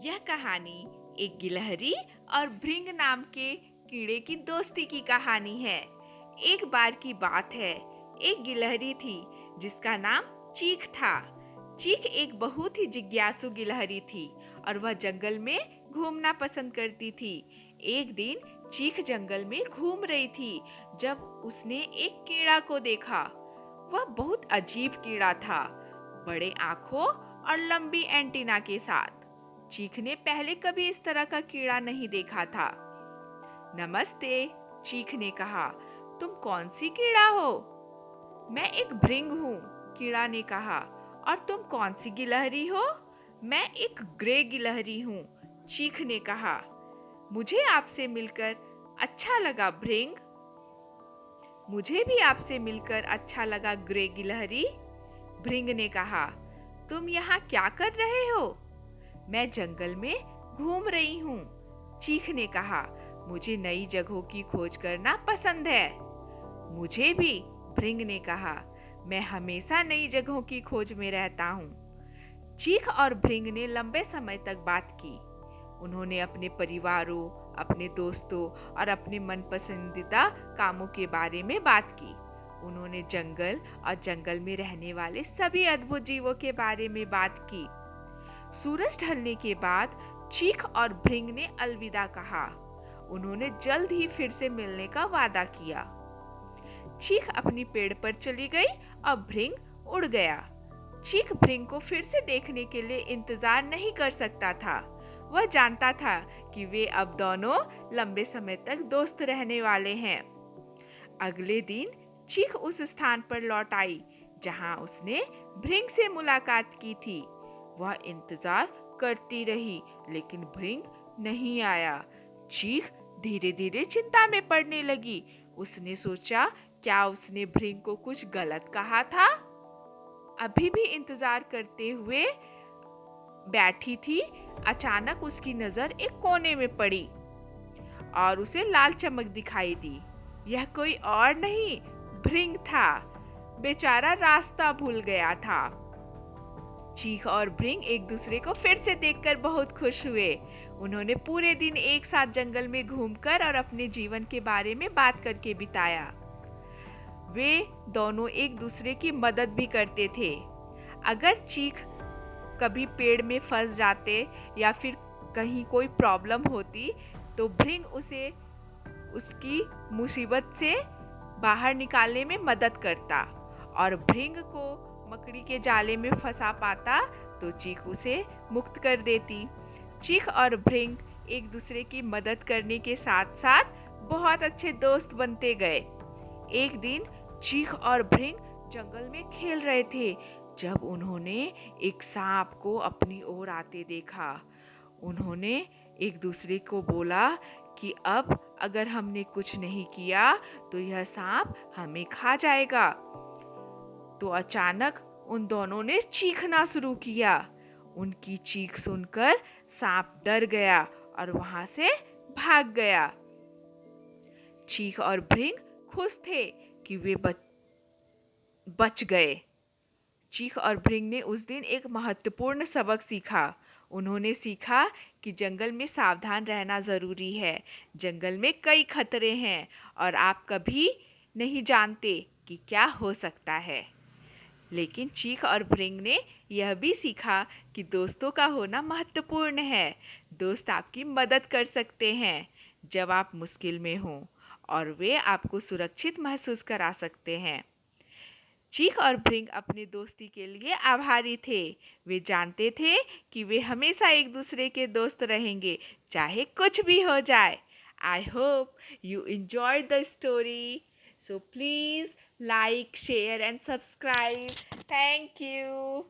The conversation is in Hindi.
यह कहानी एक गिलहरी और भृंग नाम के कीड़े की दोस्ती की कहानी है। एक बार की बात है, एक गिलहरी थी जिसका नाम चीख था। चीख एक बहुत ही जिज्ञासु गिलहरी थी और वह जंगल में घूमना पसंद करती थी। एक दिन चीख जंगल में घूम रही थी जब उसने एक कीड़ा को देखा। वह बहुत अजीब कीड़ा था, बड़े आंखों और लंबी एंटीना के साथ। चीख ने पहले कभी इस तरह का कीड़ा नहीं देखा था। नमस्ते, चीख ने कहा, तुम कौन सी कीड़ा हो? मैं एक भृंग हूँ, कीड़ा ने कहा। और तुम कौन सी गिलहरी हो? मैं एक ग्रे गिलहरी हूँ, चीख ने कहा। मुझे आपसे मिलकर अच्छा लगा भृंग। मुझे भी आपसे मिलकर अच्छा लगा ग्रे गिलहरी, भृंग ने कहा। तुम यहाँ क्या कर रहे हो? मैं जंगल में घूम रही हूँ, चीख ने कहा। मुझे नई जगहों की खोज करना पसंद है। मुझे भी, भृंग ने कहा। मैं हमेशा नई जगहों की खोज में रहता हूँ। चीख और भृंग ने लंबे समय तक बात की। उन्होंने अपने परिवारों, अपने दोस्तों और अपने मनपसंदीदा कामों के बारे में बात की। उन्होंने जंगल और जंगल में रहने वाले सभी अद्भुत जीवों के बारे में बात की। सूरज ढलने के बाद चीख और भृंग ने अलविदा कहा। उन्होंने जल्द ही फिर से मिलने का वादा किया। चीख अपनी पेड़ पर चली गई और भृंग उड़ गया। चीख भृंग को फिर से देखने के लिए इंतजार नहीं कर सकता था। वह जानता था कि वे अब दोनों लंबे समय तक दोस्त रहने वाले हैं। अगले दिन चीख उस स्थान पर लौट आई जहां उसने भृंग से मुलाकात की थी। वह इंतजार करती रही लेकिन भृंग नहीं आया। चीख धीरे धीरे चिंता में पड़ने लगी। उसने सोचा, क्या उसने भृंग को कुछ गलत कहा था? अभी भी इंतजार करते हुए बैठी थी। अचानक उसकी नजर एक कोने में पड़ी और उसे लाल चमक दिखाई दी। यह कोई और नहीं, भृंग था। बेचारा रास्ता भूल गया था। चीख और भृंग एक दूसरे को फिर से देखकर बहुत खुश हुए। उन्होंने पूरे दिन एक साथ जंगल में घूमकर और अपने जीवन के बारे में बात करके बिताया। वे दोनों एक दूसरे की मदद भी करते थे। अगर चीख कभी पेड़ में फंस जाते या फिर कहीं कोई प्रॉब्लम होती तो भृंग उसे उसकी मुसीबत से बाहर निकालने में मदद करता और भृंग को मकड़ी के जाले में फंसा पाता तो चीख उसे मुक्त कर देती। चीख और भृंग एक दूसरे की मदद करने के साथ साथ बहुत अच्छे दोस्त बनते गए। एक दिन चीख और भृंग जंगल में खेल रहे थे जब उन्होंने एक सांप को अपनी ओर आते देखा। उन्होंने एक दूसरे को बोला कि अब अगर हमने कुछ नहीं किया तो यह सांप हमें खा जाएगा। तो अचानक उन दोनों ने चीखना शुरू किया। उनकी चीख सुनकर सांप डर गया और वहां से भाग गया। चीख और भृंग खुश थे कि वे बच गए। चीख और भृंग ने उस दिन एक महत्वपूर्ण सबक सीखा। उन्होंने सीखा कि जंगल में सावधान रहना जरूरी है। जंगल में कई खतरे हैं और आप कभी नहीं जानते कि क्या हो सकता है। लेकिन चीख और भृंग ने यह भी सीखा कि दोस्तों का होना महत्वपूर्ण है। दोस्त आपकी मदद कर सकते हैं जब आप मुश्किल में हों और वे आपको सुरक्षित महसूस करा सकते हैं। चीख और भृंग अपने दोस्ती के लिए आभारी थे। वे जानते थे कि वे हमेशा एक दूसरे के दोस्त रहेंगे, चाहे कुछ भी हो जाए। I hope you enjoyed the story. So please like, share and subscribe. Thank you.